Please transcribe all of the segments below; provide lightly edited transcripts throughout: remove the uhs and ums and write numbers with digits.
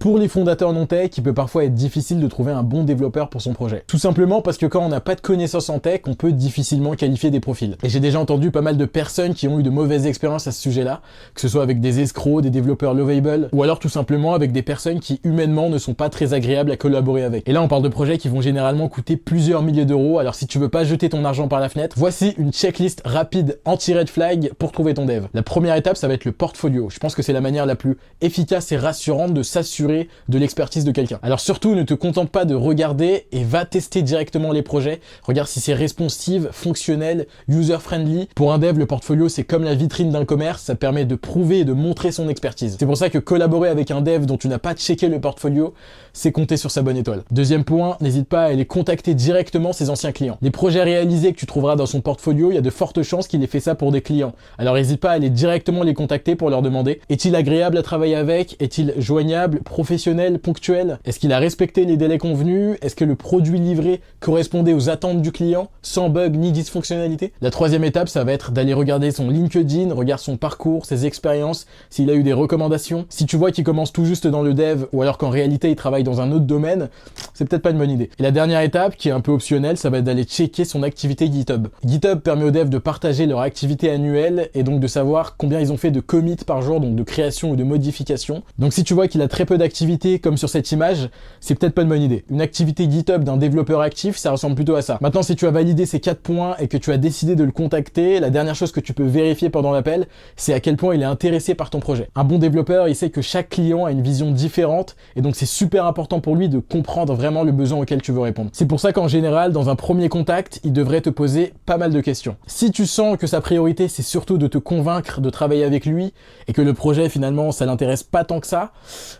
Pour les fondateurs non-tech, il peut parfois être difficile de trouver un bon développeur pour son projet. Tout simplement parce que quand on n'a pas de connaissances en tech, on peut difficilement qualifier des profils. Et j'ai déjà entendu pas mal de personnes qui ont eu de mauvaises expériences à ce sujet-là, que ce soit avec des escrocs, des développeurs lovable, ou alors tout simplement avec des personnes qui humainement ne sont pas très agréables à collaborer avec. Et là on parle de projets qui vont généralement coûter plusieurs milliers d'euros, alors si tu veux pas jeter ton argent par la fenêtre, voici une checklist rapide anti-red flag pour trouver ton dev. La première étape, ça va être le portfolio. Je pense que c'est la manière la plus efficace et rassurante de s'assurer de l'expertise de quelqu'un. Alors surtout, ne te contente pas de regarder et va tester directement les projets. Regarde si c'est responsive, fonctionnel, user-friendly. Pour un dev, le portfolio, c'est comme la vitrine d'un commerce, ça permet de prouver et de montrer son expertise. C'est pour ça que collaborer avec un dev dont tu n'as pas checké le portfolio, c'est compter sur sa bonne étoile. Deuxième point, n'hésite pas à aller contacter directement ses anciens clients. Les projets réalisés que tu trouveras dans son portfolio, il y a de fortes chances qu'il ait fait ça pour des clients. Alors n'hésite pas à aller directement les contacter pour leur demander: est-il agréable à travailler avec? Est-il joignable, professionnel, ponctuel? Est-ce qu'il a respecté les délais convenus? Est-ce que le produit livré correspondait aux attentes du client, sans bug ni dysfonctionnalité? La troisième étape, ça va être d'aller regarder son LinkedIn, regarde son parcours, ses expériences, s'il a eu des recommandations. Si tu vois qu'il commence tout juste dans le dev, ou alors qu'en réalité il travaille dans un autre domaine, c'est peut-être pas une bonne idée. Et la dernière étape, qui est un peu optionnelle, ça va être d'aller checker son activité GitHub. GitHub permet aux devs de partager leur activité annuelle et donc de savoir combien ils ont fait de commits par jour, donc de création ou de modification. Donc si tu vois qu'il a très peu d'activité, comme sur cette image, c'est peut-être pas une bonne idée. Une activité GitHub d'un développeur actif, ça ressemble plutôt à ça. Maintenant, si tu as validé ces 4 points et que tu as décidé de le contacter, la dernière chose que tu peux vérifier pendant l'appel, c'est à quel point il est intéressé par ton projet. Un bon développeur, il sait que chaque client a une vision différente et donc c'est super important pour lui de comprendre vraiment le besoin auquel tu veux répondre. C'est pour ça qu'en général, dans un premier contact, il devrait te poser pas mal de questions. Si tu sens que sa priorité, c'est surtout de te convaincre de travailler avec lui et que le projet, finalement, ça l'intéresse pas tant que ça,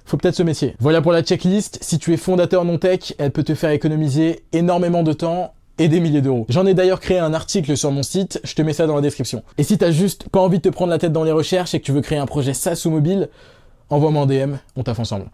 faut peut-être se méfier. Voilà pour la checklist. Si tu es fondateur non-tech, elle peut te faire économiser énormément de temps et des milliers d'euros. J'en ai d'ailleurs créé un article sur mon site, je te mets ça dans la description. Et si t'as juste pas envie de te prendre la tête dans les recherches et que tu veux créer un projet SaaS ou mobile, envoie-moi un DM, on taffe ensemble.